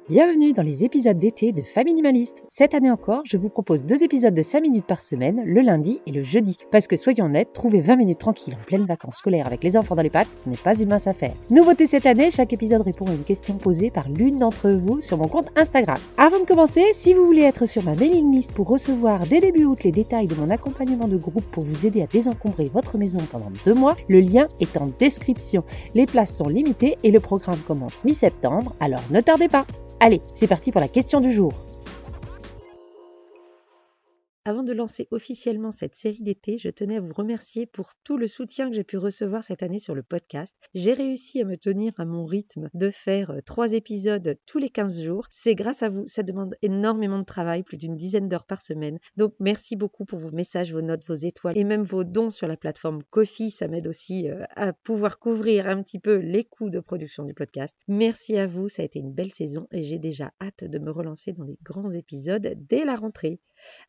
Bienvenue dans les épisodes d'été de Famille Minimaliste. Cette année encore, je vous propose 2 épisodes de 5 minutes par semaine, le lundi et le jeudi. Parce que soyons honnêtes, trouver 20 minutes tranquilles en pleine vacances scolaires avec les enfants dans les pattes, ce n'est pas une mince affaire. Nouveauté cette année, chaque épisode répond à une question posée par l'une d'entre vous sur mon compte Instagram. Avant de commencer, si vous voulez être sur ma mailing list pour recevoir dès début août les détails de mon accompagnement de groupe pour vous aider à désencombrer votre maison pendant 2 mois, le lien est en description. Les places sont limitées et le programme commence mi-septembre, alors ne tardez pas. Allez, c'est parti pour la question du jour. Avant de lancer officiellement cette série d'été, je tenais à vous remercier pour tout le soutien que j'ai pu recevoir cette année sur le podcast. J'ai réussi à me tenir à mon rythme de faire 3 épisodes tous les 15 jours. C'est grâce à vous, ça demande énormément de travail, plus d'une dizaine d'heures par semaine. Donc merci beaucoup pour vos messages, vos notes, vos étoiles et même vos dons sur la plateforme Ko-fi. Ça m'aide aussi à pouvoir couvrir un petit peu les coûts de production du podcast. Merci à vous, ça a été une belle saison et j'ai déjà hâte de me relancer dans les grands épisodes dès la rentrée.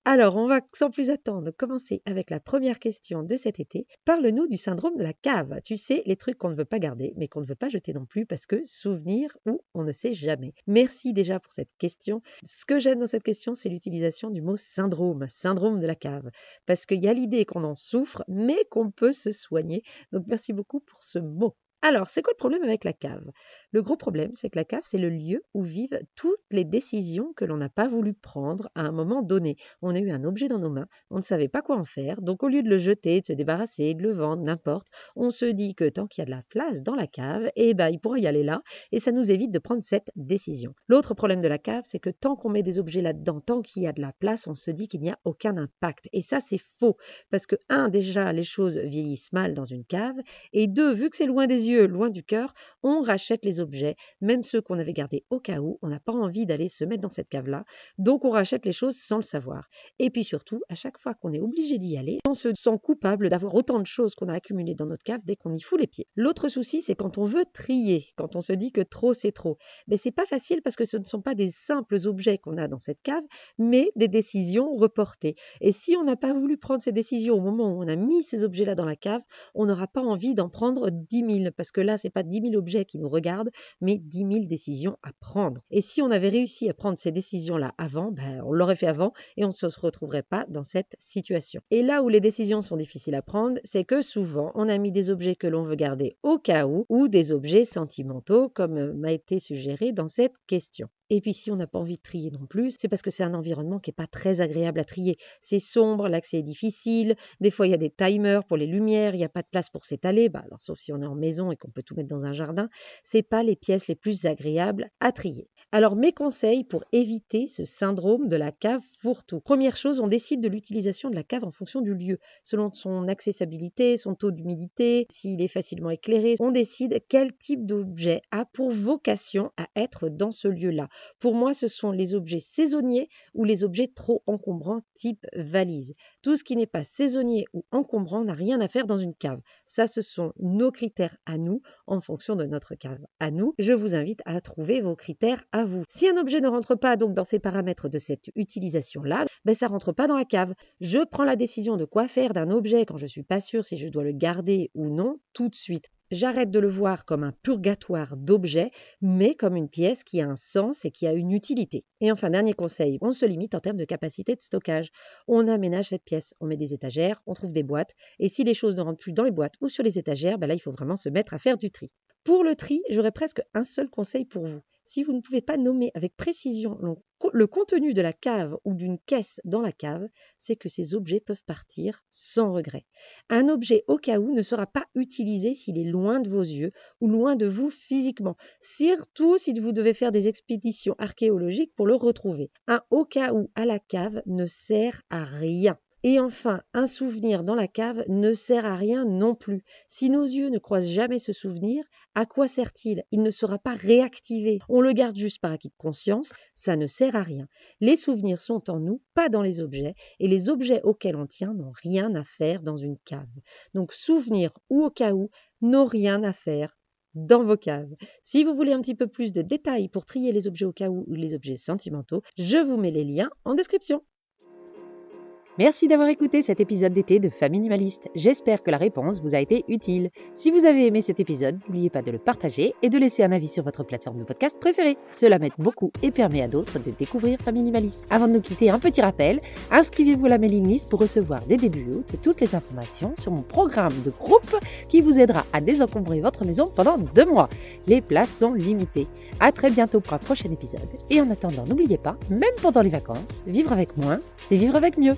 Alors, on va sans plus attendre commencer avec la première question de cet été. Parle-nous du syndrome de la cave. Tu sais, les trucs qu'on ne veut pas garder, mais qu'on ne veut pas jeter non plus parce que souvenir ou on ne sait jamais. Merci déjà pour cette question. Ce que j'aime dans cette question, c'est l'utilisation du mot syndrome de la cave. Parce qu'il y a l'idée qu'on en souffre, mais qu'on peut se soigner. Donc, merci beaucoup pour ce mot. Alors, c'est quoi le problème avec la cave? Le gros problème, c'est que la cave, c'est le lieu où vivent toutes les décisions que l'on n'a pas voulu prendre à un moment donné. On a eu un objet dans nos mains, on ne savait pas quoi en faire, donc au lieu de le jeter, de se débarrasser, de le vendre, n'importe, on se dit que tant qu'il y a de la place dans la cave, il pourra y aller là, et ça nous évite de prendre cette décision. L'autre problème de la cave, c'est que tant qu'on met des objets là-dedans, tant qu'il y a de la place, on se dit qu'il n'y a aucun impact. Et ça, c'est faux, parce que déjà, les choses vieillissent mal dans une cave, et 2, vu que c'est loin des yeux, loin du cœur, on rachète les objets, même ceux qu'on avait gardés au cas où, on n'a pas envie d'aller se mettre dans cette cave-là, donc on rachète les choses sans le savoir. Et puis surtout, à chaque fois qu'on est obligé d'y aller, on se sent coupable d'avoir autant de choses qu'on a accumulées dans notre cave dès qu'on y fout les pieds. L'autre souci, c'est quand on veut trier, quand on se dit que trop c'est trop. Mais c'est pas facile parce que ce ne sont pas des simples objets qu'on a dans cette cave, mais des décisions reportées. Et si on n'a pas voulu prendre ces décisions au moment où on a mis ces objets-là dans la cave, on n'aura pas envie d'en prendre 10 000, parce que là, c'est pas 10 000 objets qui nous regardent, mais 10 000 décisions à prendre. Et si on avait réussi à prendre ces décisions-là avant, on l'aurait fait avant et on ne se retrouverait pas dans cette situation. Et là où les décisions sont difficiles à prendre, c'est que souvent, on a mis des objets que l'on veut garder au cas où, ou des objets sentimentaux, comme m'a été suggéré dans cette question. Et puis si on n'a pas envie de trier non plus, c'est parce que c'est un environnement qui n'est pas très agréable à trier. C'est sombre, l'accès est difficile, des fois il y a des timers pour les lumières, il n'y a pas de place pour s'étaler, alors sauf si on est en maison et qu'on peut tout mettre dans un jardin, c'est pas les pièces les plus agréables à trier. Alors mes conseils pour éviter ce syndrome de la cave fourre-tout. Première chose, on décide de l'utilisation de la cave en fonction du lieu, selon son accessibilité, son taux d'humidité, s'il est facilement éclairé, on décide quel type d'objet a pour vocation à être dans ce lieu-là. Pour moi, ce sont les objets saisonniers ou les objets trop encombrants type valise. Tout ce qui n'est pas saisonnier ou encombrant n'a rien à faire dans une cave. Ça, ce sont nos critères à nous en fonction de notre cave à nous. Je vous invite à trouver vos critères à vous. Si un objet ne rentre pas donc dans ces paramètres de cette utilisation-là, ça rentre pas dans la cave. Je prends la décision de quoi faire d'un objet quand je suis pas sûre si je dois le garder ou non tout de suite. J'arrête de le voir comme un purgatoire d'objets, mais comme une pièce qui a un sens et qui a une utilité. Et enfin, dernier conseil, on se limite en termes de capacité de stockage. On aménage cette pièce, on met des étagères, on trouve des boîtes, et si les choses ne rentrent plus dans les boîtes ou sur les étagères, là, il faut vraiment se mettre à faire du tri. Pour le tri, j'aurais presque un seul conseil pour vous. Si vous ne pouvez pas nommer avec précision le contenu de la cave ou d'une caisse dans la cave, c'est que ces objets peuvent partir sans regret. Un objet au cas où ne sera pas utilisé s'il est loin de vos yeux ou loin de vous physiquement, surtout si vous devez faire des expéditions archéologiques pour le retrouver. Un au cas où à la cave ne sert à rien. Et enfin, un souvenir dans la cave ne sert à rien non plus. Si nos yeux ne croisent jamais ce souvenir, à quoi sert-il? Il ne sera pas réactivé. On le garde juste par acquis de conscience, ça ne sert à rien. Les souvenirs sont en nous, pas dans les objets, et les objets auxquels on tient n'ont rien à faire dans une cave. Donc souvenirs ou au cas où n'ont rien à faire dans vos caves. Si vous voulez un petit peu plus de détails pour trier les objets au cas où ou les objets sentimentaux, je vous mets les liens en description. Merci d'avoir écouté cet épisode d'été de Famille Minimaliste. J'espère que la réponse vous a été utile. Si vous avez aimé cet épisode, n'oubliez pas de le partager et de laisser un avis sur votre plateforme de podcast préférée. Cela m'aide beaucoup et permet à d'autres de découvrir Famille Minimaliste. Avant de nous quitter, un petit rappel, inscrivez-vous à la mailing list pour recevoir dès début août toutes les informations sur mon programme de groupe qui vous aidera à désencombrer votre maison pendant 2 mois. Les places sont limitées. À très bientôt pour un prochain épisode. Et en attendant, n'oubliez pas, même pendant les vacances, vivre avec moins, c'est vivre avec mieux.